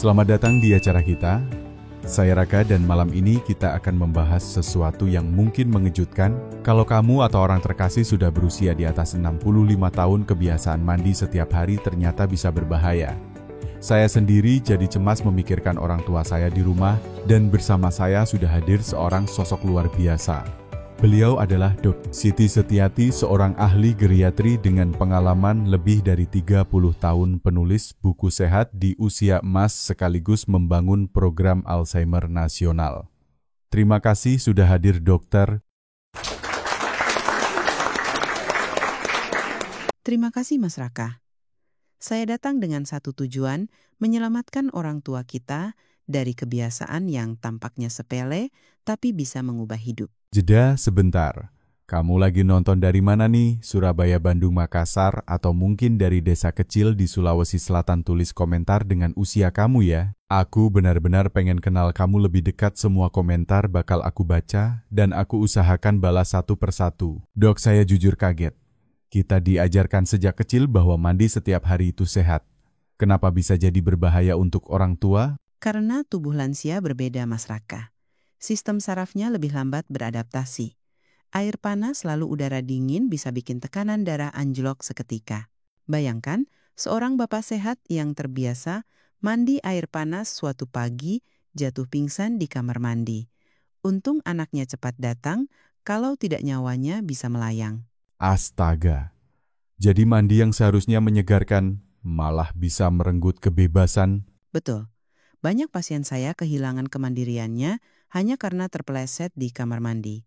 Selamat datang di acara kita. Saya Raka dan malam ini kita akan membahas sesuatu yang mungkin mengejutkan. Kalau kamu atau orang terkasih sudah berusia di atas 65 tahun, kebiasaan mandi setiap hari ternyata bisa berbahaya. Saya sendiri jadi cemas memikirkan orang tua saya di rumah dan bersama saya sudah hadir seorang sosok luar biasa. Beliau adalah Dr. Siti Setiati, seorang ahli geriatri dengan pengalaman lebih dari 30 tahun, penulis buku sehat di usia emas sekaligus membangun program Alzheimer nasional. Terima kasih sudah hadir, Dokter. Terima kasih, Mas Raka. Saya datang dengan satu tujuan, menyelamatkan orang tua kita dari kebiasaan yang tampaknya sepele, tapi bisa mengubah hidup. Jeda sebentar. Kamu lagi nonton dari mana nih? Surabaya, Bandung, Makassar, atau mungkin dari desa kecil di Sulawesi Selatan? Tulis komentar dengan usia kamu ya. Aku benar-benar pengen kenal kamu lebih dekat. Semua komentar bakal aku baca dan aku usahakan balas satu persatu. Dok, saya jujur kaget. Kita diajarkan sejak kecil bahwa mandi setiap hari itu sehat. Kenapa bisa jadi berbahaya untuk orang tua? Karena tubuh lansia berbeda, Mas Raka. Sistem sarafnya lebih lambat beradaptasi. Air panas lalu udara dingin bisa bikin tekanan darah anjlok seketika. Bayangkan, seorang bapak sehat yang terbiasa mandi air panas suatu pagi jatuh pingsan di kamar mandi. Untung anaknya cepat datang, kalau tidak nyawanya bisa melayang. Astaga. Jadi mandi yang seharusnya menyegarkan malah bisa merenggut kebebasan. Betul. Banyak pasien saya kehilangan kemandiriannya hanya karena terpeleset di kamar mandi.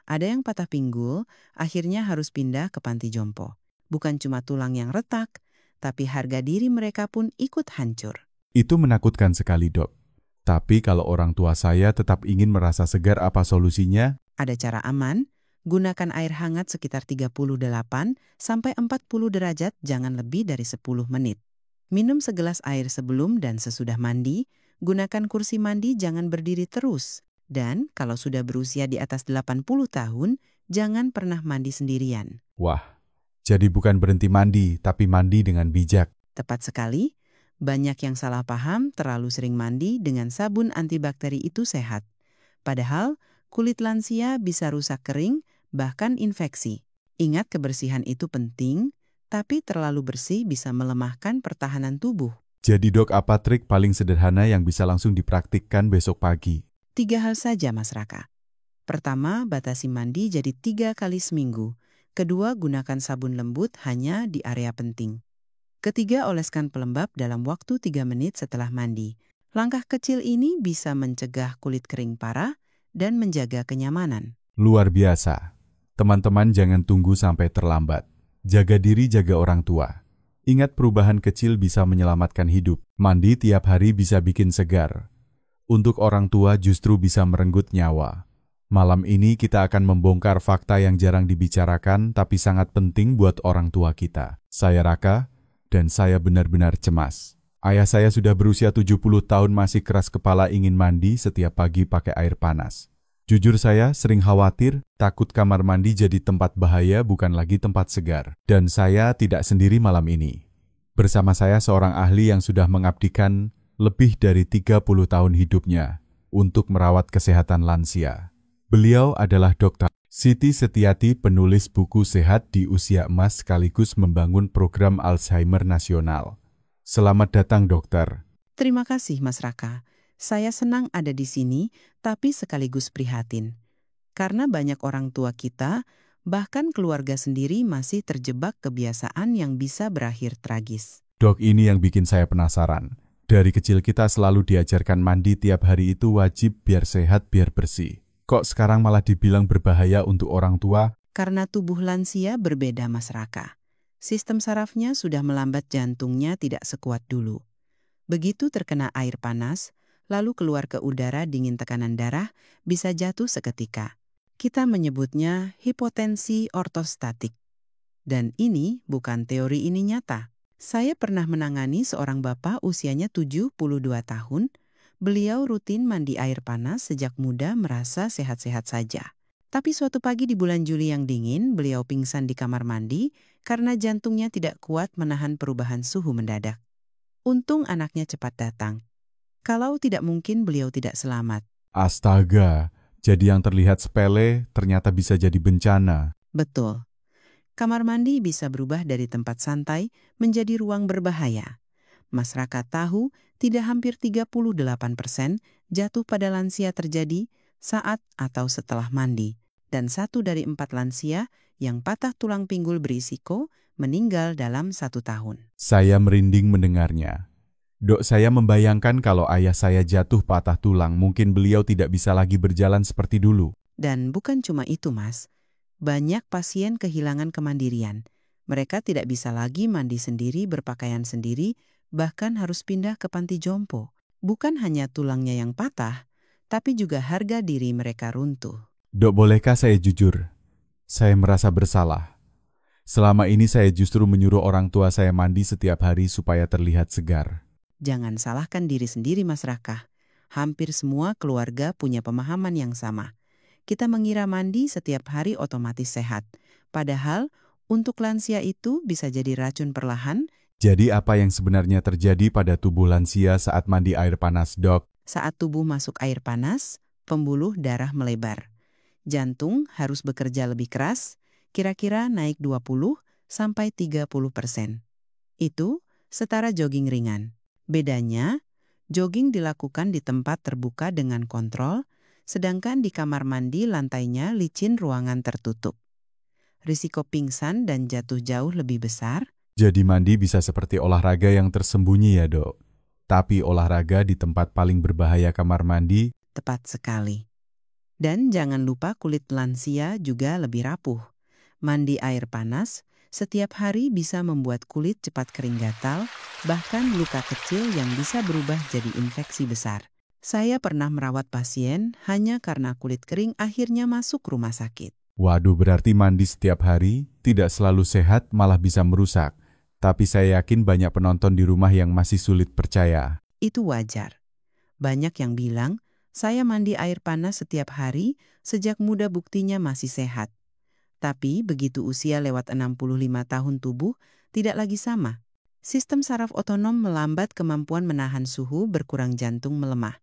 Ada yang patah pinggul, akhirnya harus pindah ke panti jompo. Bukan cuma tulang yang retak, tapi harga diri mereka pun ikut hancur. Itu menakutkan sekali, Dok. Tapi kalau orang tua saya tetap ingin merasa segar, apa solusinya? Ada cara aman, gunakan air hangat sekitar 38 sampai 40 derajat, jangan lebih dari 10 menit. Minum segelas air sebelum dan sesudah mandi, gunakan kursi mandi, jangan berdiri terus. Dan kalau sudah berusia di atas 80 tahun, jangan pernah mandi sendirian. Wah, jadi bukan berhenti mandi, tapi mandi dengan bijak. Tepat sekali, banyak yang salah paham terlalu sering mandi dengan sabun antibakteri itu sehat. Padahal, kulit lansia bisa rusak kering, bahkan infeksi. Ingat, kebersihan itu penting, tapi terlalu bersih bisa melemahkan pertahanan tubuh. Jadi Dok, apa trik paling sederhana yang bisa langsung dipraktikkan besok pagi? 3 hal saja, Mas Raka. Pertama, batasi mandi jadi 3 kali seminggu. Kedua, gunakan sabun lembut hanya di area penting. Ketiga, oleskan pelembab dalam waktu 3 menit setelah mandi. Langkah kecil ini bisa mencegah kulit kering parah dan menjaga kenyamanan. Luar biasa. Teman-teman jangan tunggu sampai terlambat. Jaga diri, jaga orang tua. Ingat, perubahan kecil bisa menyelamatkan hidup. Mandi tiap hari bisa bikin segar. Untuk orang tua justru bisa merenggut nyawa. Malam ini kita akan membongkar fakta yang jarang dibicarakan tapi sangat penting buat orang tua kita. Saya Raka, dan saya benar-benar cemas. Ayah saya sudah berusia 70 tahun masih keras kepala ingin mandi setiap pagi pakai air panas. Jujur saya sering khawatir, takut kamar mandi jadi tempat bahaya bukan lagi tempat segar. Dan saya tidak sendiri malam ini. Bersama saya seorang ahli yang sudah mengabdikan lebih dari 30 tahun hidupnya untuk merawat kesehatan lansia. Beliau adalah Dr. Siti Setiati, penulis buku sehat di usia emas sekaligus membangun program Alzheimer nasional. Selamat datang, Dokter. Terima kasih, Mas Raka. Saya senang ada di sini, tapi sekaligus prihatin. Karena banyak orang tua kita, bahkan keluarga sendiri masih terjebak kebiasaan yang bisa berakhir tragis. Dok, ini yang bikin saya penasaran. Dari kecil kita selalu diajarkan mandi tiap hari itu wajib biar sehat, biar bersih. Kok sekarang malah dibilang berbahaya untuk orang tua? Karena tubuh lansia berbeda, Mas Raka. Sistem sarafnya sudah melambat, jantungnya tidak sekuat dulu. Begitu terkena air panas, lalu keluar ke udara dingin, tekanan darah bisa jatuh seketika. Kita menyebutnya hipotensi ortostatik. Dan ini bukan teori, ini nyata. Saya pernah menangani seorang bapak usianya 72 tahun. Beliau rutin mandi air panas sejak muda, merasa sehat-sehat saja. Tapi suatu pagi di bulan Juli yang dingin, beliau pingsan di kamar mandi karena jantungnya tidak kuat menahan perubahan suhu mendadak. Untung anaknya cepat datang. Kalau tidak mungkin beliau tidak selamat. Astaga, jadi yang terlihat sepele ternyata bisa jadi bencana. Betul. Kamar mandi bisa berubah dari tempat santai menjadi ruang berbahaya. Masyarakat tahu tidak hampir 38% jatuh pada lansia terjadi saat atau setelah mandi. Dan 1 dari 4 lansia yang patah tulang pinggul berisiko meninggal dalam 1 tahun. Saya merinding mendengarnya. Dok, saya membayangkan kalau ayah saya jatuh patah tulang, mungkin beliau tidak bisa lagi berjalan seperti dulu. Dan bukan cuma itu, Mas. Banyak pasien kehilangan kemandirian. Mereka tidak bisa lagi mandi sendiri, berpakaian sendiri, bahkan harus pindah ke panti jompo. Bukan hanya tulangnya yang patah, tapi juga harga diri mereka runtuh. Dok, bolehkah saya jujur? Saya merasa bersalah. Selama ini saya justru menyuruh orang tua saya mandi setiap hari supaya terlihat segar. Jangan salahkan diri sendiri, Mas Raka. Hampir semua keluarga punya pemahaman yang sama. Kita mengira mandi setiap hari otomatis sehat. Padahal, untuk lansia itu bisa jadi racun perlahan. Jadi apa yang sebenarnya terjadi pada tubuh lansia saat mandi air panas, Dok? Saat tubuh masuk air panas, pembuluh darah melebar. Jantung harus bekerja lebih keras, kira-kira naik 20-30%. Itu setara jogging ringan. Bedanya, jogging dilakukan di tempat terbuka dengan kontrol, sedangkan di kamar mandi lantainya licin, ruangan tertutup. Risiko pingsan dan jatuh jauh lebih besar. Jadi mandi bisa seperti olahraga yang tersembunyi ya, Dok. Tapi olahraga di tempat paling berbahaya kamar mandi. Tepat sekali. Dan jangan lupa kulit lansia juga lebih rapuh. Mandi air panas setiap hari bisa membuat kulit cepat kering gatal, bahkan luka kecil yang bisa berubah jadi infeksi besar. Saya pernah merawat pasien hanya karena kulit kering akhirnya masuk rumah sakit. Waduh, berarti mandi setiap hari tidak selalu sehat, malah bisa merusak. Tapi saya yakin banyak penonton di rumah yang masih sulit percaya. Itu wajar. Banyak yang bilang, saya mandi air panas setiap hari, sejak muda buktinya masih sehat. Tapi begitu usia lewat 65 tahun tubuh tidak lagi sama. Sistem saraf otonom melambat, kemampuan menahan suhu berkurang, jantung melemah.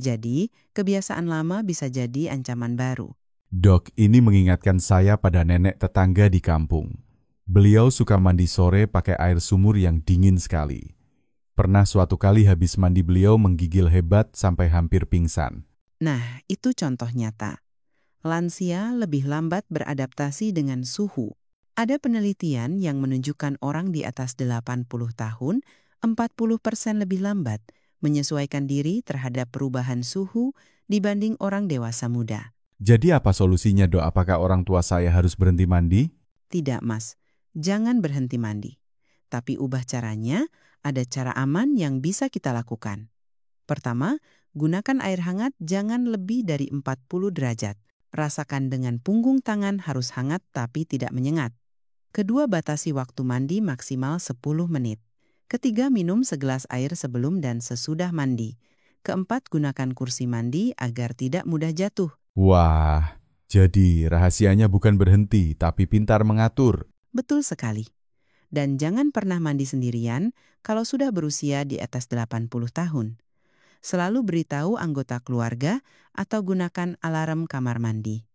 Jadi, kebiasaan lama bisa jadi ancaman baru. Dok, ini mengingatkan saya pada nenek tetangga di kampung. Beliau suka mandi sore pakai air sumur yang dingin sekali. Pernah suatu kali habis mandi beliau menggigil hebat sampai hampir pingsan. Nah, itu contoh nyata. Lansia lebih lambat beradaptasi dengan suhu. Ada penelitian yang menunjukkan orang di atas 80 tahun, 40% lebih lambat menyesuaikan diri terhadap perubahan suhu dibanding orang dewasa muda. Jadi apa solusinya, Dok? Apakah orang tua saya harus berhenti mandi? Tidak, Mas. Jangan berhenti mandi. Tapi ubah caranya, ada cara aman yang bisa kita lakukan. Pertama, gunakan air hangat jangan lebih dari 40 derajat. Rasakan dengan punggung tangan harus hangat tapi tidak menyengat. Kedua, batasi waktu mandi maksimal 10 menit. Ketiga, minum segelas air sebelum dan sesudah mandi. Keempat, gunakan kursi mandi agar tidak mudah jatuh. Wah, jadi rahasianya bukan berhenti tapi pintar mengatur. Betul sekali. Dan jangan pernah mandi sendirian kalau sudah berusia di atas 80 tahun. Selalu beritahu anggota keluarga atau gunakan alarm kamar mandi.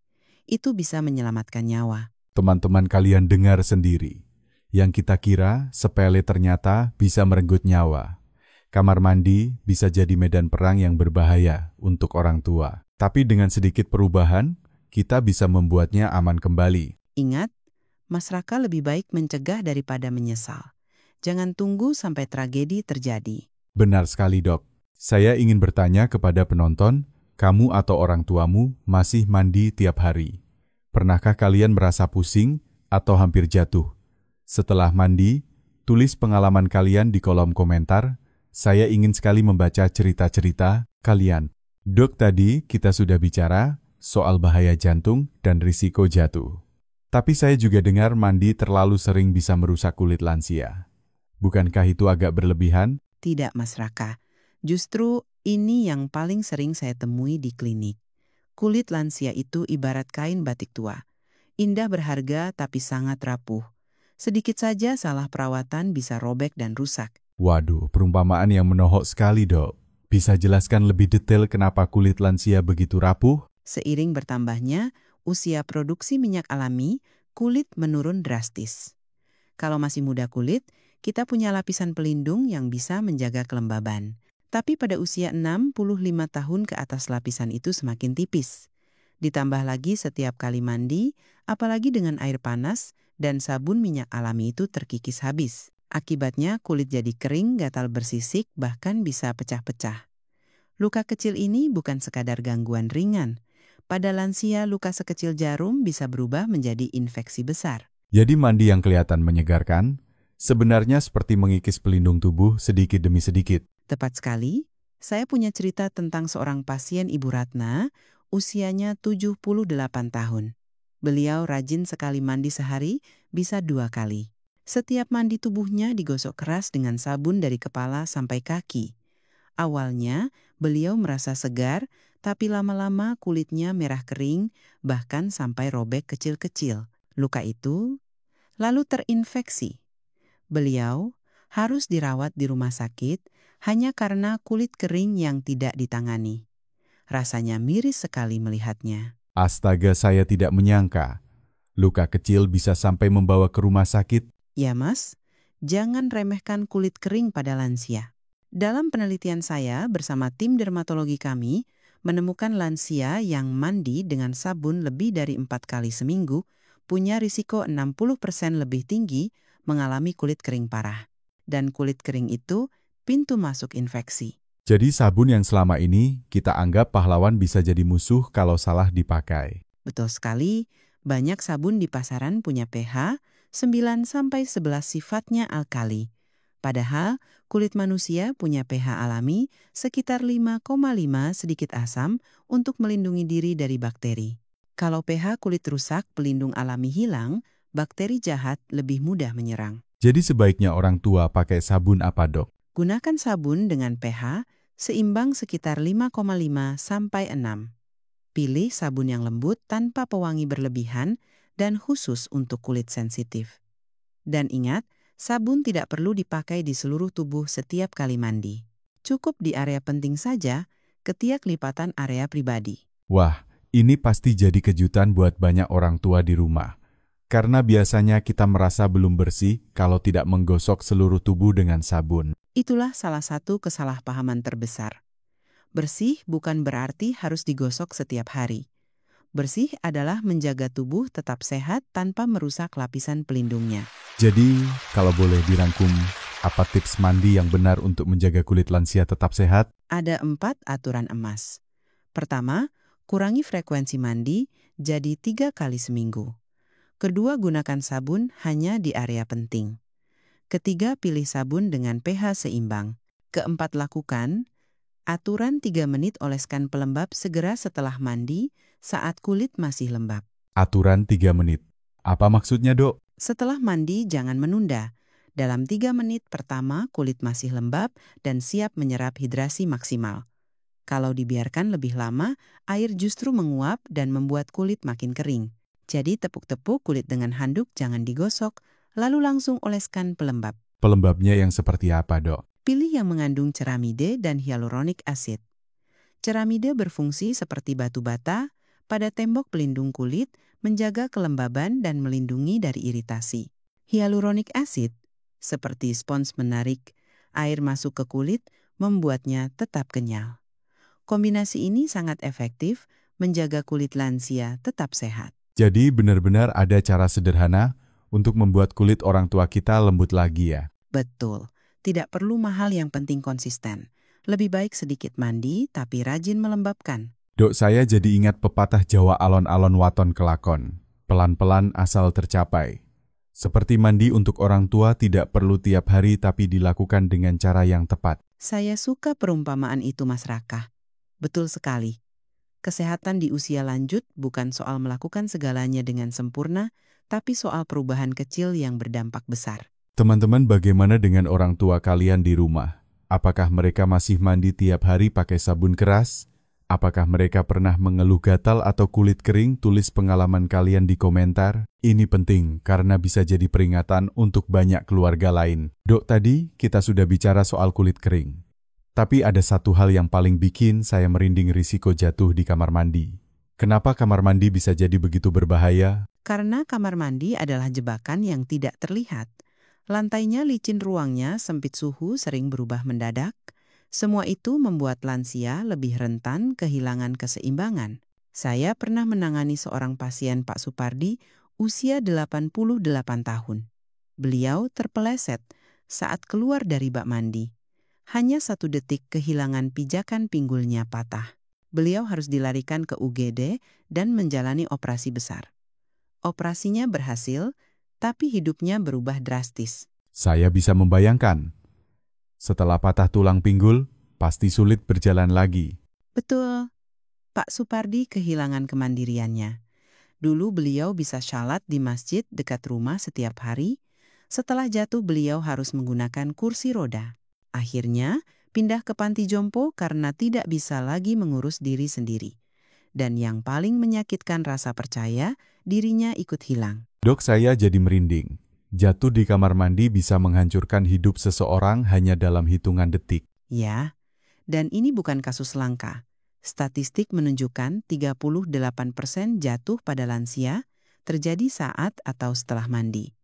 Itu bisa menyelamatkan nyawa. Teman-teman kalian dengar sendiri. Yang kita kira sepele ternyata bisa merenggut nyawa. Kamar mandi bisa jadi medan perang yang berbahaya untuk orang tua. Tapi dengan sedikit perubahan, kita bisa membuatnya aman kembali. Ingat, Mas Raka lebih baik mencegah daripada menyesal. Jangan tunggu sampai tragedi terjadi. Benar sekali, Dok. Saya ingin bertanya kepada penonton, kamu atau orang tuamu masih mandi tiap hari? Pernahkah kalian merasa pusing atau hampir jatuh? Setelah mandi, tulis pengalaman kalian di kolom komentar. Saya ingin sekali membaca cerita-cerita kalian. Dok, tadi kita sudah bicara soal bahaya jantung dan risiko jatuh. Tapi saya juga dengar mandi terlalu sering bisa merusak kulit lansia. Bukankah itu agak berlebihan? Tidak, Mas Raka. Justru ini yang paling sering saya temui di klinik. Kulit lansia itu ibarat kain batik tua. Indah, berharga, tapi sangat rapuh. Sedikit saja salah perawatan bisa robek dan rusak. Waduh, perumpamaan yang menohok sekali, Dok. Bisa jelaskan lebih detail kenapa kulit lansia begitu rapuh? Seiring bertambahnya usia produksi minyak alami, kulit menurun drastis. Kalau masih muda kulit, kita punya lapisan pelindung yang bisa menjaga kelembaban. Tapi pada usia 65 tahun ke atas lapisan itu semakin tipis. Ditambah lagi setiap kali mandi, apalagi dengan air panas dan sabun minyak alami itu terkikis habis. Akibatnya kulit jadi kering, gatal bersisik, bahkan bisa pecah-pecah. Luka kecil ini bukan sekadar gangguan ringan. Pada lansia, luka sekecil jarum bisa berubah menjadi infeksi besar. Jadi mandi yang kelihatan menyegarkan, sebenarnya seperti mengikis pelindung tubuh sedikit demi sedikit. Tepat sekali, saya punya cerita tentang seorang pasien Ibu Ratna, usianya 78 tahun. Beliau rajin sekali mandi sehari, bisa 2 kali. Setiap mandi tubuhnya digosok keras dengan sabun dari kepala sampai kaki. Awalnya, beliau merasa segar, tapi lama-lama kulitnya merah kering, bahkan sampai robek kecil-kecil. Luka itu lalu terinfeksi. Beliau harus dirawat di rumah sakit hanya karena kulit kering yang tidak ditangani. Rasanya miris sekali melihatnya. Astaga, saya tidak menyangka. Luka kecil bisa sampai membawa ke rumah sakit. Ya Mas, jangan remehkan kulit kering pada lansia. Dalam penelitian saya bersama tim dermatologi kami, menemukan lansia yang mandi dengan sabun lebih dari 4 kali seminggu punya risiko 60% lebih tinggi mengalami kulit kering parah. Dan kulit kering itu pintu masuk infeksi. Jadi sabun yang selama ini kita anggap pahlawan bisa jadi musuh kalau salah dipakai. Betul sekali, banyak sabun di pasaran punya pH 9-11 sifatnya alkali. Padahal kulit manusia punya pH alami sekitar 5,5 sedikit asam untuk melindungi diri dari bakteri. Kalau pH kulit rusak, pelindung alami hilang, bakteri jahat lebih mudah menyerang. Jadi sebaiknya orang tua pakai sabun apa, Dok? Gunakan sabun dengan pH seimbang sekitar 5,5 sampai 6. Pilih sabun yang lembut tanpa pewangi berlebihan dan khusus untuk kulit sensitif. Dan ingat, sabun tidak perlu dipakai di seluruh tubuh setiap kali mandi. Cukup di area penting saja, ketiak lipatan area pribadi. Wah, ini pasti jadi kejutan buat banyak orang tua di rumah. Karena biasanya kita merasa belum bersih kalau tidak menggosok seluruh tubuh dengan sabun. Itulah salah satu kesalahpahaman terbesar. Bersih bukan berarti harus digosok setiap hari. Bersih adalah menjaga tubuh tetap sehat tanpa merusak lapisan pelindungnya. Jadi, kalau boleh dirangkum, apa tips mandi yang benar untuk menjaga kulit lansia tetap sehat? Ada 4 aturan emas. Pertama, kurangi frekuensi mandi jadi 3 kali seminggu. Kedua, gunakan sabun hanya di area penting. Ketiga, pilih sabun dengan pH seimbang. Keempat, lakukan aturan 3 menit oleskan pelembab segera setelah mandi saat kulit masih lembab. Aturan 3 menit. Apa maksudnya, Dok? Setelah mandi, jangan menunda. Dalam 3 menit pertama, kulit masih lembab dan siap menyerap hidrasi maksimal. Kalau dibiarkan lebih lama, air justru menguap dan membuat kulit makin kering. Jadi tepuk-tepuk kulit dengan handuk, jangan digosok, lalu langsung oleskan pelembab. Pelembabnya yang seperti apa, Dok? Pilih yang mengandung ceramide dan hyaluronic acid. Ceramide berfungsi seperti batu bata pada tembok pelindung kulit, menjaga kelembaban dan melindungi dari iritasi. Hyaluronic acid, seperti spons menarik air masuk ke kulit, membuatnya tetap kenyal. Kombinasi ini sangat efektif menjaga kulit lansia tetap sehat. Jadi benar-benar ada cara sederhana untuk membuat kulit orang tua kita lembut lagi ya? Betul, tidak perlu mahal, yang penting konsisten. Lebih baik sedikit mandi tapi rajin melembabkan. Dok, saya jadi ingat pepatah Jawa alon-alon waton kelakon. Pelan-pelan asal tercapai. Seperti mandi untuk orang tua tidak perlu tiap hari tapi dilakukan dengan cara yang tepat. Saya suka perumpamaan itu, Mas Raka. Betul sekali. Kesehatan di usia lanjut bukan soal melakukan segalanya dengan sempurna, tapi soal perubahan kecil yang berdampak besar. Teman-teman, bagaimana dengan orang tua kalian di rumah? Apakah mereka masih mandi tiap hari pakai sabun keras? Apakah mereka pernah mengeluh gatal atau kulit kering? Tulis pengalaman kalian di komentar. Ini penting karena bisa jadi peringatan untuk banyak keluarga lain. Dok, tadi kita sudah bicara soal kulit kering. Tapi ada satu hal yang paling bikin saya merinding, risiko jatuh di kamar mandi. Kenapa kamar mandi bisa jadi begitu berbahaya? Karena kamar mandi adalah jebakan yang tidak terlihat. Lantainya licin, ruangnya sempit, suhu sering berubah mendadak. Semua itu membuat lansia lebih rentan kehilangan keseimbangan. Saya pernah menangani seorang pasien, Pak Supardi, usia 88 tahun. Beliau terpeleset saat keluar dari bak mandi. Hanya 1 detik kehilangan pijakan pinggulnya patah. Beliau harus dilarikan ke UGD dan menjalani operasi besar. Operasinya berhasil, tapi hidupnya berubah drastis. Saya bisa membayangkan. Setelah patah tulang pinggul, pasti sulit berjalan lagi. Betul, Pak Supardi kehilangan kemandiriannya. Dulu beliau bisa shalat di masjid dekat rumah setiap hari. Setelah jatuh beliau harus menggunakan kursi roda. Akhirnya pindah ke panti jompo karena tidak bisa lagi mengurus diri sendiri. Dan yang paling menyakitkan, rasa percaya dirinya ikut hilang. Dok, saya jadi merinding. Jatuh di kamar mandi bisa menghancurkan hidup seseorang hanya dalam hitungan detik. Ya, dan ini bukan kasus langka. Statistik menunjukkan 38% jatuh pada lansia terjadi saat atau setelah mandi.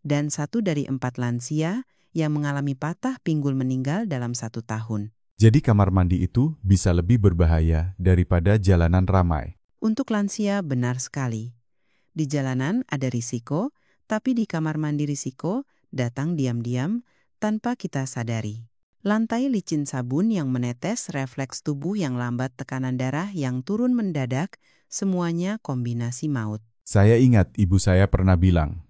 Dan 1 dari 4 lansia yang mengalami patah pinggul meninggal dalam 1 tahun. Jadi kamar mandi itu bisa lebih berbahaya daripada jalanan ramai. Untuk lansia benar sekali. Di jalanan ada risiko, tapi di kamar mandi risiko datang diam-diam tanpa kita sadari. Lantai licin, sabun yang menetes, refleks tubuh yang lambat, tekanan darah yang turun mendadak, semuanya kombinasi maut. Saya ingat ibu saya pernah bilang,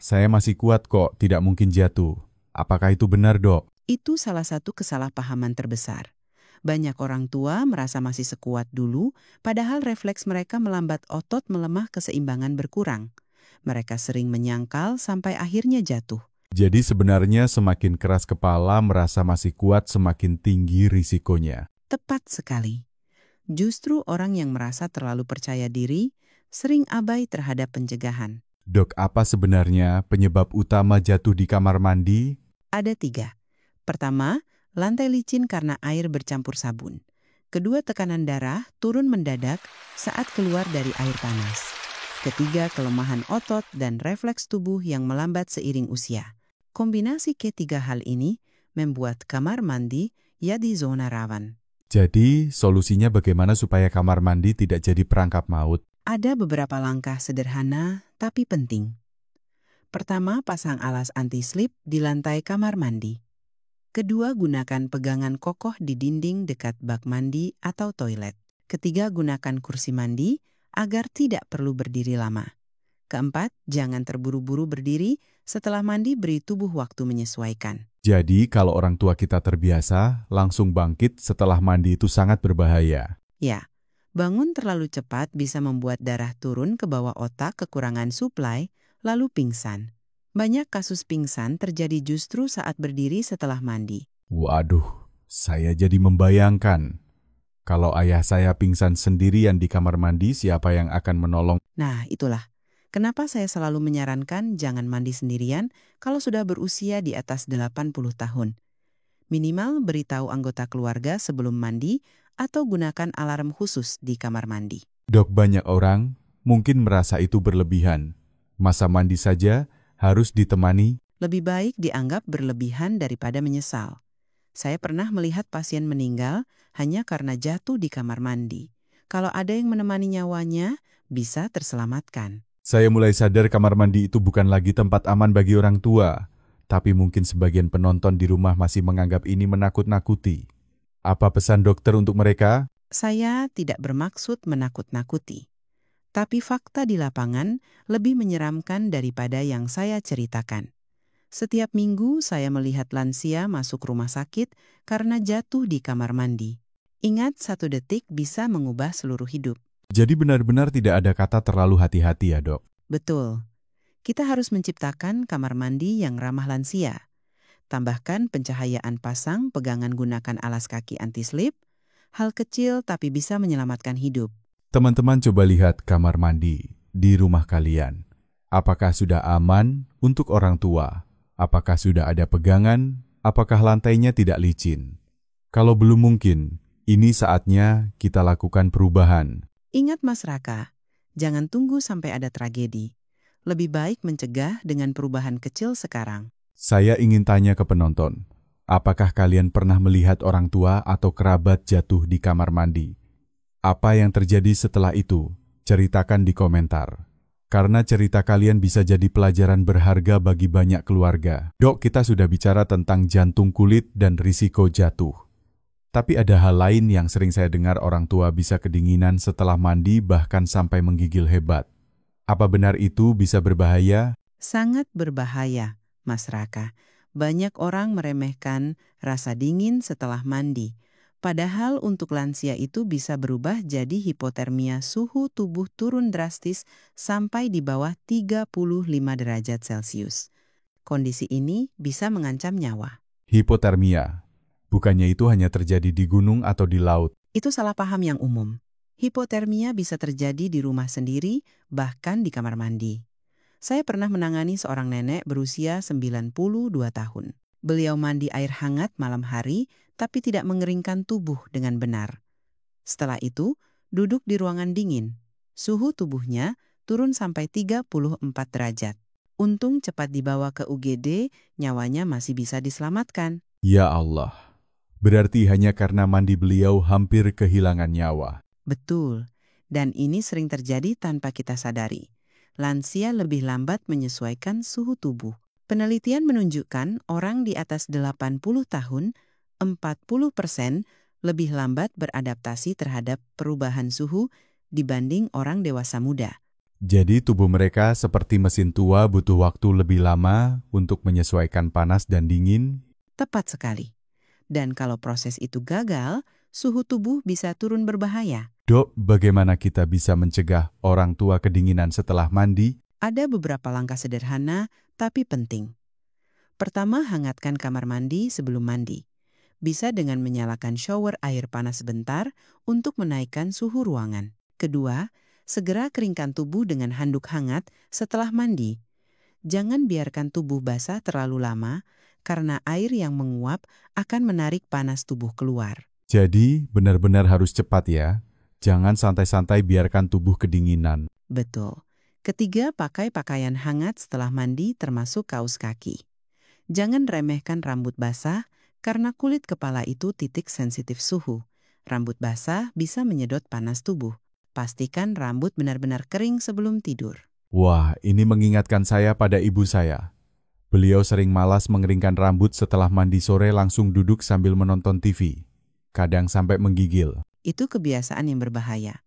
saya masih kuat kok, tidak mungkin jatuh. Apakah itu benar, Dok? Itu salah satu kesalahpahaman terbesar. Banyak orang tua merasa masih sekuat dulu, padahal refleks mereka melambat, otot melemah, keseimbangan berkurang. Mereka sering menyangkal sampai akhirnya jatuh. Jadi sebenarnya semakin keras kepala merasa masih kuat, semakin tinggi risikonya. Tepat sekali. Justru orang yang merasa terlalu percaya diri sering abai terhadap pencegahan. Dok, apa sebenarnya penyebab utama jatuh di kamar mandi? Ada 3. Pertama, lantai licin karena air bercampur sabun. Kedua, tekanan darah turun mendadak saat keluar dari air panas. Ketiga, kelemahan otot dan refleks tubuh yang melambat seiring usia. Kombinasi ketiga hal ini membuat kamar mandi jadi zona rawan. Jadi, solusinya bagaimana supaya kamar mandi tidak jadi perangkap maut? Ada beberapa langkah sederhana tapi penting. Pertama, pasang alas anti-slip di lantai kamar mandi. Kedua, gunakan pegangan kokoh di dinding dekat bak mandi atau toilet. Ketiga, gunakan kursi mandi agar tidak perlu berdiri lama. Keempat, jangan terburu-buru berdiri. Setelah mandi, beri tubuh waktu menyesuaikan. Jadi, kalau orang tua kita terbiasa, langsung bangkit setelah mandi itu sangat berbahaya. Ya, bangun terlalu cepat bisa membuat darah turun ke bawah otak, kekurangan suplai, lalu pingsan. Banyak kasus pingsan terjadi justru saat berdiri setelah mandi. Waduh, saya jadi membayangkan. Kalau ayah saya pingsan sendirian di kamar mandi, siapa yang akan menolong? Nah, itulah kenapa saya selalu menyarankan jangan mandi sendirian kalau sudah berusia di atas 80 tahun. Minimal beritahu anggota keluarga sebelum mandi atau gunakan alarm khusus di kamar mandi. Dok, banyak orang mungkin merasa itu berlebihan. Masa mandi saja harus ditemani. Lebih baik dianggap berlebihan daripada menyesal. Saya pernah melihat pasien meninggal hanya karena jatuh di kamar mandi. Kalau ada yang menemani nyawanya, bisa terselamatkan. Saya mulai sadar kamar mandi itu bukan lagi tempat aman bagi orang tua. Tapi mungkin sebagian penonton di rumah masih menganggap ini menakut-nakuti. Apa pesan dokter untuk mereka? Saya tidak bermaksud menakut-nakuti. Tapi fakta di lapangan lebih menyeramkan daripada yang saya ceritakan. Setiap minggu saya melihat lansia masuk rumah sakit karena jatuh di kamar mandi. Ingat, 1 detik bisa mengubah seluruh hidup. Jadi benar-benar tidak ada kata terlalu hati-hati ya, Dok? Betul. Kita harus menciptakan kamar mandi yang ramah lansia. Tambahkan pencahayaan pasang, pegangan, gunakan alas kaki anti-slip. Hal kecil tapi bisa menyelamatkan hidup. Teman-teman coba lihat kamar mandi di rumah kalian. Apakah sudah aman untuk orang tua? Apakah sudah ada pegangan? Apakah lantainya tidak licin? Kalau belum mungkin, ini saatnya kita lakukan perubahan. Ingat Mas Raka, jangan tunggu sampai ada tragedi. Lebih baik mencegah dengan perubahan kecil sekarang. Saya ingin tanya ke penonton, apakah kalian pernah melihat orang tua atau kerabat jatuh di kamar mandi? Apa yang terjadi setelah itu? Ceritakan di komentar. Karena cerita kalian bisa jadi pelajaran berharga bagi banyak keluarga. Dok, kita sudah bicara tentang jantung kulit dan risiko jatuh. Tapi ada hal lain yang sering saya dengar, orang tua bisa kedinginan setelah mandi bahkan sampai menggigil hebat. Apa benar itu bisa berbahaya? Sangat berbahaya, Mas Raka. Banyak orang meremehkan rasa dingin setelah mandi. Padahal untuk lansia itu bisa berubah jadi hipotermia, suhu tubuh turun drastis sampai di bawah 35 derajat Celcius. Kondisi ini bisa mengancam nyawa. Hipotermia. Bukannya itu hanya terjadi di gunung atau di laut? Itu salah paham yang umum. Hipotermia bisa terjadi di rumah sendiri, bahkan di kamar mandi. Saya pernah menangani seorang nenek berusia 92 tahun. Beliau mandi air hangat malam hari, tapi tidak mengeringkan tubuh dengan benar. Setelah itu, duduk di ruangan dingin. Suhu tubuhnya turun sampai 34 derajat. Untung cepat dibawa ke UGD, nyawanya masih bisa diselamatkan. Ya Allah, berarti hanya karena mandi beliau hampir kehilangan nyawa. Betul, dan ini sering terjadi tanpa kita sadari. Lansia lebih lambat menyesuaikan suhu tubuh. Penelitian menunjukkan orang di atas 80 tahun, 40% lebih lambat beradaptasi terhadap perubahan suhu dibanding orang dewasa muda. Jadi tubuh mereka seperti mesin tua butuh waktu lebih lama untuk menyesuaikan panas dan dingin? Tepat sekali. Dan kalau proses itu gagal, suhu tubuh bisa turun berbahaya. Dok, bagaimana kita bisa mencegah orang tua kedinginan setelah mandi? Ada beberapa langkah sederhana, tapi penting. Pertama, hangatkan kamar mandi sebelum mandi. Bisa dengan menyalakan shower air panas sebentar untuk menaikkan suhu ruangan. Kedua, segera keringkan tubuh dengan handuk hangat setelah mandi. Jangan biarkan tubuh basah terlalu lama, karena air yang menguap akan menarik panas tubuh keluar. Jadi, benar-benar harus cepat ya. Jangan santai-santai biarkan tubuh kedinginan. Betul. Ketiga, pakai pakaian hangat setelah mandi termasuk kaos kaki. Jangan remehkan rambut basah, karena kulit kepala itu titik sensitif suhu. Rambut basah bisa menyedot panas tubuh. Pastikan rambut benar-benar kering sebelum tidur. Wah, ini mengingatkan saya pada ibu saya. Beliau sering malas mengeringkan rambut setelah mandi sore, langsung duduk sambil menonton TV. Kadang sampai menggigil. Itu kebiasaan yang berbahaya.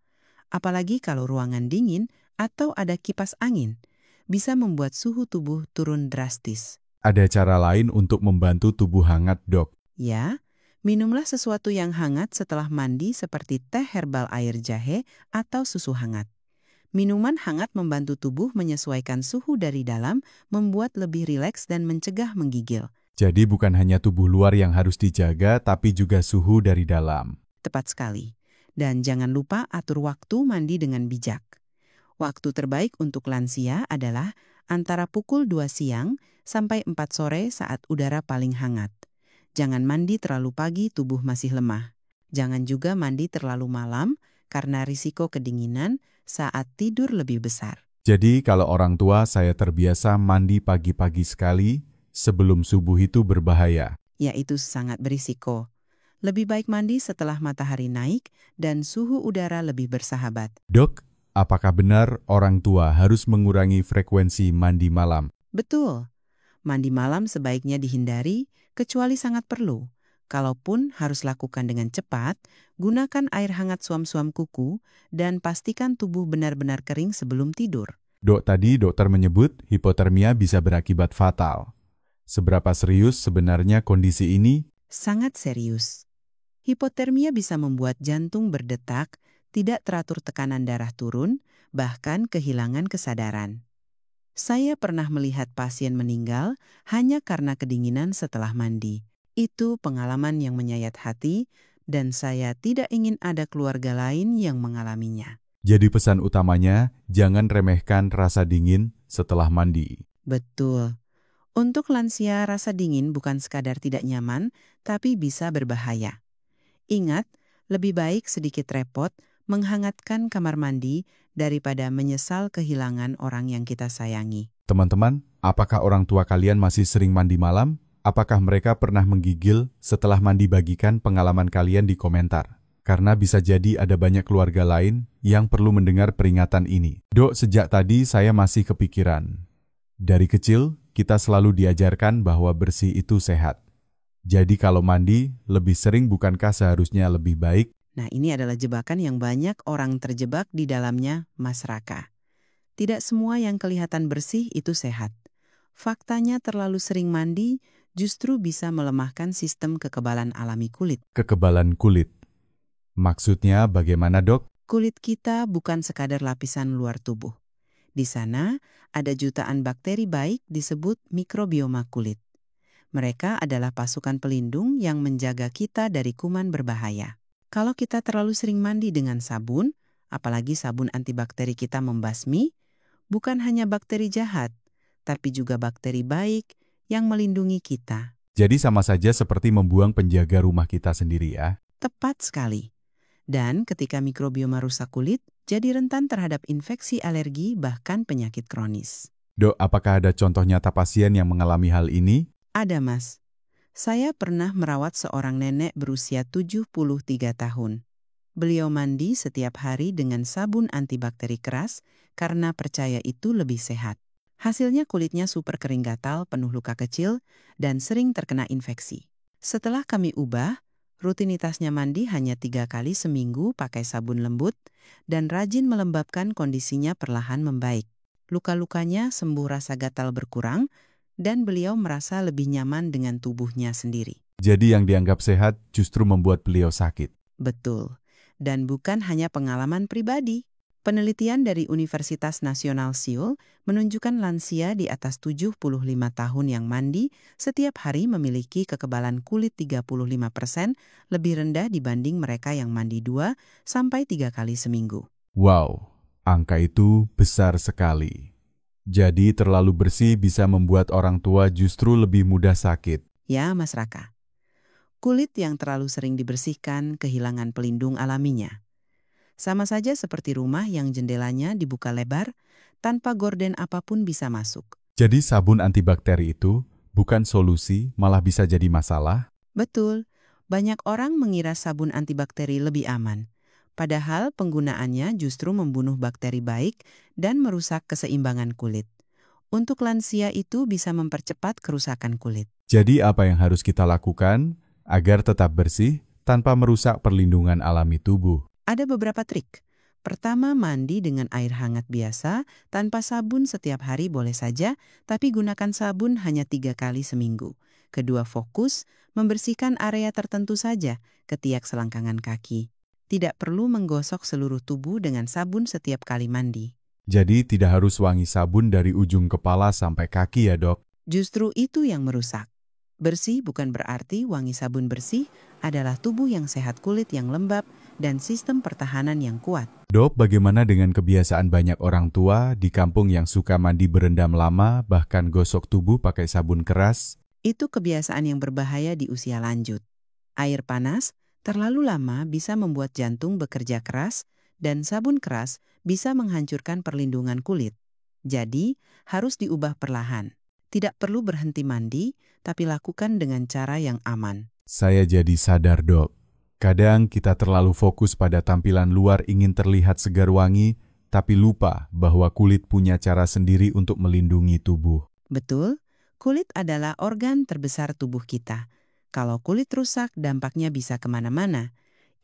Apalagi kalau ruangan dingin atau ada kipas angin, bisa membuat suhu tubuh turun drastis. Ada cara lain untuk membantu tubuh hangat, Dok? Ya, minumlah sesuatu yang hangat setelah mandi seperti teh herbal air jahe atau susu hangat. Minuman hangat membantu tubuh menyesuaikan suhu dari dalam, membuat lebih rileks dan mencegah menggigil. Jadi bukan hanya tubuh luar yang harus dijaga, tapi juga suhu dari dalam. Tepat sekali. Dan jangan lupa atur waktu mandi dengan bijak. Waktu terbaik untuk lansia adalah antara pukul 2 siang sampai 4 sore saat udara paling hangat. Jangan mandi terlalu pagi, tubuh masih lemah. Jangan juga mandi terlalu malam karena risiko kedinginan saat tidur lebih besar. Jadi kalau orang tua saya terbiasa mandi pagi-pagi sekali, sebelum subuh itu berbahaya. Ya, itu sangat berisiko. Lebih baik mandi setelah matahari naik dan suhu udara lebih bersahabat. Dok, apakah benar orang tua harus mengurangi frekuensi mandi malam? Betul. Mandi malam sebaiknya dihindari, kecuali sangat perlu. Kalaupun harus lakukan dengan cepat, gunakan air hangat suam-suam kuku dan pastikan tubuh benar-benar kering sebelum tidur. Dok, tadi dokter menyebut hipotermia bisa berakibat fatal. Seberapa serius sebenarnya kondisi ini? Sangat serius. Hipotermia bisa membuat jantung berdetak, tidak teratur tekanan darah turun, bahkan kehilangan kesadaran. Saya pernah melihat pasien meninggal hanya karena kedinginan setelah mandi. Itu pengalaman yang menyayat hati, dan saya tidak ingin ada keluarga lain yang mengalaminya. Jadi pesan utamanya, jangan remehkan rasa dingin setelah mandi. Betul. Untuk lansia, rasa dingin bukan sekadar tidak nyaman, tapi bisa berbahaya. Ingat, lebih baik sedikit repot menghangatkan kamar mandi daripada menyesal kehilangan orang yang kita sayangi. Teman-teman, apakah orang tua kalian masih sering mandi malam? Apakah mereka pernah menggigil setelah mandi? Bagikan pengalaman kalian di komentar. Karena bisa jadi ada banyak keluarga lain yang perlu mendengar peringatan ini. Dok, sejak tadi saya masih kepikiran. Dari kecil, kita selalu diajarkan bahwa bersih itu sehat. Jadi kalau mandi, lebih sering bukankah seharusnya lebih baik? Nah, ini adalah jebakan yang banyak orang terjebak di dalamnya, Mas Raka. Tidak semua yang kelihatan bersih itu sehat. Faktanya terlalu sering mandi justru bisa melemahkan sistem kekebalan alami kulit. Kekebalan kulit. Maksudnya bagaimana, Dok? Kulit kita bukan sekadar lapisan luar tubuh. Di sana ada jutaan bakteri baik disebut mikrobioma kulit. Mereka adalah pasukan pelindung yang menjaga kita dari kuman berbahaya. Kalau kita terlalu sering mandi dengan sabun, apalagi sabun antibakteri kita membasmi, bukan hanya bakteri jahat, tapi juga bakteri baik yang melindungi kita. Jadi sama saja seperti membuang penjaga rumah kita sendiri ya? Tepat sekali. Dan ketika mikrobioma rusak kulit, jadi rentan terhadap infeksi alergi bahkan penyakit kronis. Dok, apakah ada contoh nyata pasien yang mengalami hal ini? Ada, Mas. Saya pernah merawat seorang nenek berusia 73 tahun. Beliau mandi setiap hari dengan sabun antibakteri keras karena percaya itu lebih sehat. Hasilnya kulitnya super kering gatal, penuh luka kecil, dan sering terkena infeksi. Setelah kami ubah, rutinitasnya mandi hanya 3 kali seminggu pakai sabun lembut dan rajin melembabkan, kondisinya perlahan membaik. Luka-lukanya sembuh, rasa gatal berkurang, dan beliau merasa lebih nyaman dengan tubuhnya sendiri. Jadi yang dianggap sehat justru membuat beliau sakit. Betul. Dan bukan hanya pengalaman pribadi. Penelitian dari Universitas Nasional Seoul menunjukkan lansia di atas 75 tahun yang mandi setiap hari memiliki kekebalan kulit 35% lebih rendah dibanding mereka yang mandi 2-3 kali seminggu. Wow, angka itu besar sekali. Jadi terlalu bersih bisa membuat orang tua justru lebih mudah sakit. Ya, Mas Raka. Kulit yang terlalu sering dibersihkan kehilangan pelindung alaminya. Sama saja seperti rumah yang jendelanya dibuka lebar, tanpa gorden apapun bisa masuk. Jadi sabun antibakteri itu bukan solusi, malah bisa jadi masalah? Betul, banyak orang mengira sabun antibakteri lebih aman. Padahal penggunaannya justru membunuh bakteri baik dan merusak keseimbangan kulit. Untuk lansia itu bisa mempercepat kerusakan kulit. Jadi apa yang harus kita lakukan agar tetap bersih tanpa merusak perlindungan alami tubuh? Ada beberapa trik. Pertama, mandi dengan air hangat biasa, tanpa sabun setiap hari boleh saja, tapi gunakan sabun hanya 3 kali seminggu. Kedua, fokus membersihkan area tertentu saja, ketiak selangkangan kaki. Tidak perlu menggosok seluruh tubuh dengan sabun setiap kali mandi. Jadi tidak harus wangi sabun dari ujung kepala sampai kaki ya, Dok? Justru itu yang merusak. Bersih bukan berarti wangi sabun bersih, adalah tubuh yang sehat, kulit yang lembab, dan sistem pertahanan yang kuat. Dok, bagaimana dengan kebiasaan banyak orang tua di kampung yang suka mandi berendam lama, bahkan gosok tubuh pakai sabun keras? Itu kebiasaan yang berbahaya di usia lanjut. Air panas terlalu lama bisa membuat jantung bekerja keras, dan sabun keras bisa menghancurkan perlindungan kulit. Jadi, harus diubah perlahan. Tidak perlu berhenti mandi, tapi lakukan dengan cara yang aman. Saya jadi sadar, Dok. Kadang kita terlalu fokus pada tampilan luar, ingin terlihat segar wangi, tapi lupa bahwa kulit punya cara sendiri untuk melindungi tubuh. Betul, kulit adalah organ terbesar tubuh kita. Kalau kulit rusak, dampaknya bisa kemana-mana.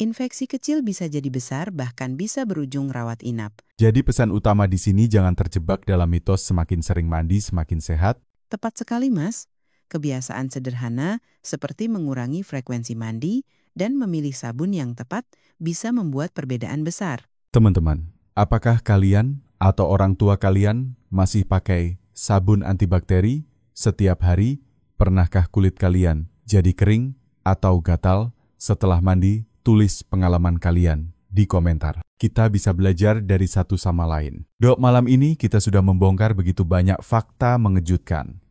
Infeksi kecil bisa jadi besar, bahkan bisa berujung rawat inap. Jadi pesan utama di sini, jangan terjebak dalam mitos semakin sering mandi semakin sehat. Tepat sekali, Mas. Kebiasaan sederhana seperti mengurangi frekuensi mandi dan memilih sabun yang tepat bisa membuat perbedaan besar. Teman-teman, apakah kalian atau orang tua kalian masih pakai sabun antibakteri setiap hari? Pernahkah kulit kalian jadi kering atau gatal setelah mandi? Tulis pengalaman kalian di komentar. Kita bisa belajar dari satu sama lain. Dok, malam ini kita sudah membongkar begitu banyak fakta mengejutkan.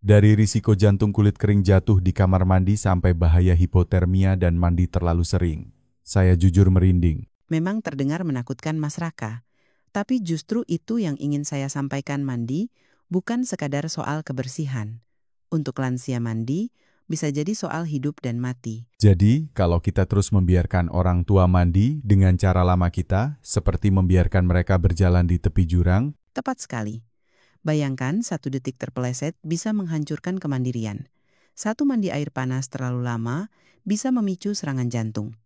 Dari risiko jantung kulit kering jatuh di kamar mandi sampai bahaya hipotermia dan mandi terlalu sering. Saya jujur merinding. Memang terdengar menakutkan Mas Raka, tapi justru itu yang ingin saya sampaikan. Mandi bukan sekadar soal kebersihan. Untuk lansia mandi bisa jadi soal hidup dan mati. Jadi, kalau kita terus membiarkan orang tua mandi dengan cara lama kita, seperti membiarkan mereka berjalan di tepi jurang, Tepat sekali. Bayangkan 1 detik terpeleset bisa menghancurkan kemandirian. 1 mandi air panas terlalu lama bisa memicu serangan jantung.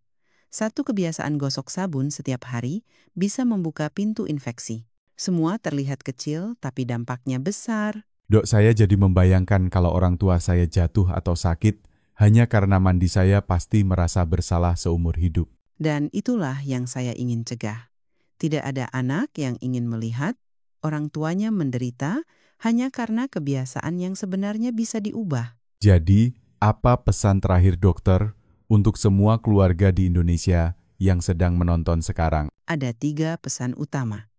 1 kebiasaan gosok sabun setiap hari bisa membuka pintu infeksi. Semua terlihat kecil tapi dampaknya besar. Dok, saya jadi membayangkan kalau orang tua saya jatuh atau sakit, hanya karena mandi saya pasti merasa bersalah seumur hidup. Dan itulah yang saya ingin cegah. Tidak ada anak yang ingin melihat orang tuanya menderita hanya karena kebiasaan yang sebenarnya bisa diubah. Jadi, apa pesan terakhir dokter untuk semua keluarga di Indonesia yang sedang menonton sekarang? Ada 3 pesan utama.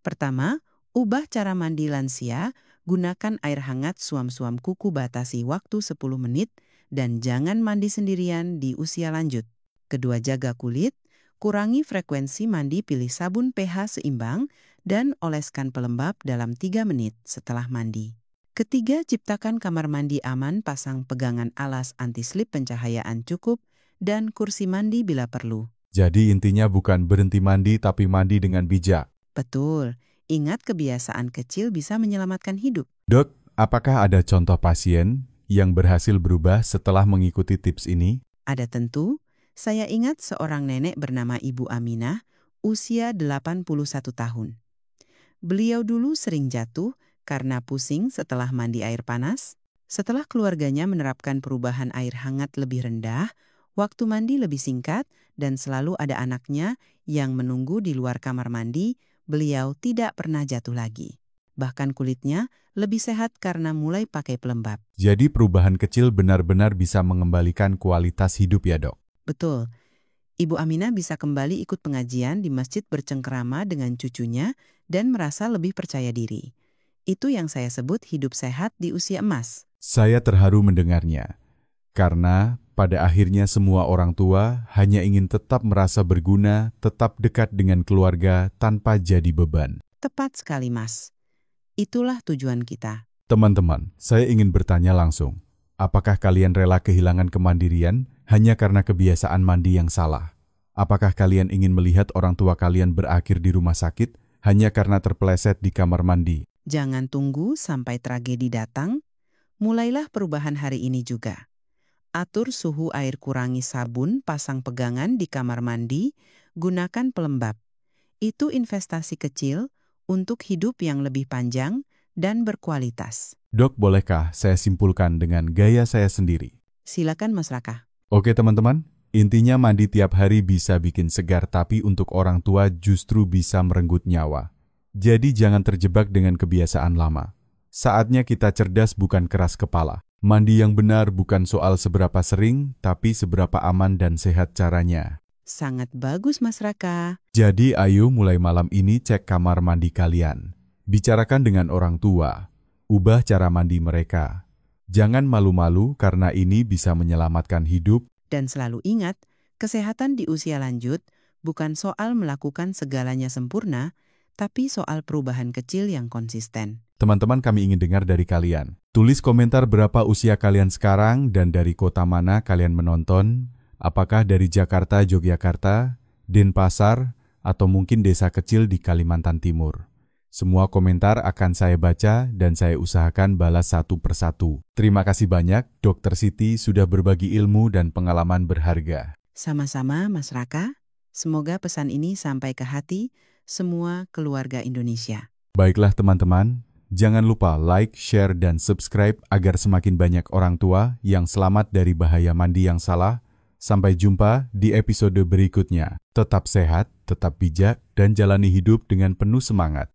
Pertama, ubah cara mandi lansia, gunakan air hangat suam-suam kuku, batasi waktu 10 menit, dan jangan mandi sendirian di usia lanjut. Kedua, jaga kulit, kurangi frekuensi mandi, pilih sabun pH seimbang, dan oleskan pelembab dalam 3 menit setelah mandi. Ketiga, ciptakan kamar mandi aman, pasang pegangan alas anti-slip, pencahayaan cukup, dan kursi mandi bila perlu. Jadi intinya bukan berhenti mandi tapi mandi dengan bijak. Betul, ingat kebiasaan kecil bisa menyelamatkan hidup. Dok, apakah ada contoh pasien yang berhasil berubah setelah mengikuti tips ini? Ada tentu. Saya ingat seorang nenek bernama Ibu Aminah, usia 81 tahun. Beliau dulu sering jatuh karena pusing setelah mandi air panas. Setelah keluarganya menerapkan perubahan air hangat lebih rendah, waktu mandi lebih singkat, dan selalu ada anaknya yang menunggu di luar kamar mandi, beliau tidak pernah jatuh lagi. Bahkan kulitnya lebih sehat karena mulai pakai pelembab. Jadi perubahan kecil benar-benar bisa mengembalikan kualitas hidup ya dok? Betul. Ibu Aminah bisa kembali ikut pengajian di masjid, bercengkerama dengan cucunya, dan merasa lebih percaya diri. Itu yang saya sebut hidup sehat di usia emas. Saya terharu mendengarnya. Karena pada akhirnya semua orang tua hanya ingin tetap merasa berguna, tetap dekat dengan keluarga tanpa jadi beban. Tepat sekali, Mas. Itulah tujuan kita. Teman-teman, saya ingin bertanya langsung. Apakah kalian rela kehilangan kemandirian hanya karena kebiasaan mandi yang salah? Apakah kalian ingin melihat orang tua kalian berakhir di rumah sakit hanya karena terpeleset di kamar mandi? Jangan tunggu sampai tragedi datang. Mulailah perubahan hari ini juga. Atur suhu air, kurangi sabun, pasang pegangan di kamar mandi, gunakan pelembab. Itu investasi kecil untuk hidup yang lebih panjang dan berkualitas. Dok, bolehkah saya simpulkan dengan gaya saya sendiri? Silakan, Mas Raka. Oke teman-teman, intinya mandi tiap hari bisa bikin segar, tapi untuk orang tua justru bisa merenggut nyawa. Jadi jangan terjebak dengan kebiasaan lama. Saatnya kita cerdas, bukan keras kepala. Mandi yang benar bukan soal seberapa sering, tapi seberapa aman dan sehat caranya. Sangat bagus, Mas Raka. Jadi ayo mulai malam ini cek kamar mandi kalian. Bicarakan dengan orang tua. Ubah cara mandi mereka. Jangan malu-malu karena ini bisa menyelamatkan hidup. Dan selalu ingat, kesehatan di usia lanjut bukan soal melakukan segalanya sempurna, tapi soal perubahan kecil yang konsisten. Teman-teman, kami ingin dengar dari kalian. Tulis komentar berapa usia kalian sekarang dan dari kota mana kalian menonton. Apakah dari Jakarta, Yogyakarta, Denpasar, atau mungkin desa kecil di Kalimantan Timur. Semua komentar akan saya baca dan saya usahakan balas satu persatu. Terima kasih banyak, Dr. Siti sudah berbagi ilmu dan pengalaman berharga. Sama-sama, Mas Raka. Semoga pesan ini sampai ke hati semua keluarga Indonesia. Baiklah teman-teman, jangan lupa like, share, dan subscribe agar semakin banyak orang tua yang selamat dari bahaya mandi yang salah. Sampai jumpa di episode berikutnya. Tetap sehat, tetap bijak, dan jalani hidup dengan penuh semangat.